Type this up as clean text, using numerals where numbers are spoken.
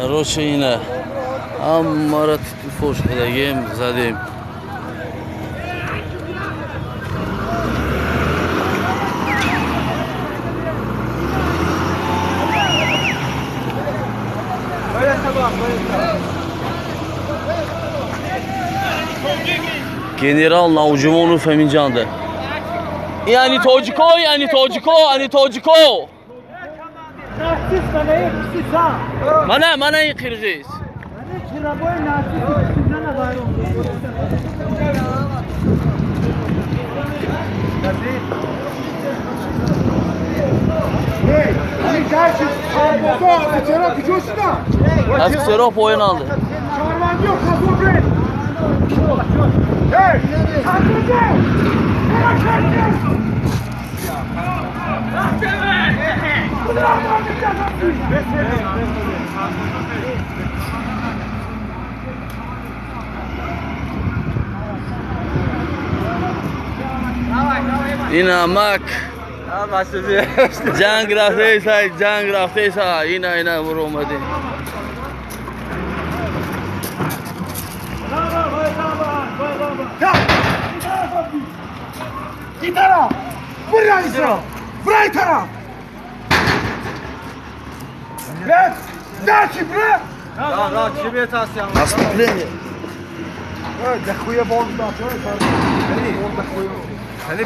Короче, اینه همه را فوش بدگیم زدیم. General Naujumonov Emincan'dı. Yani Tojiko, yani Tojiko, yani Tojiko. Mana iyi Kırgız. Serop oyun aldı. اینا مک جنگ رفته سا اینا برو اومده این طرف برای طرف نه چی بره را چی بیت هستی هم اصلا بله دخویه باند داد خیلی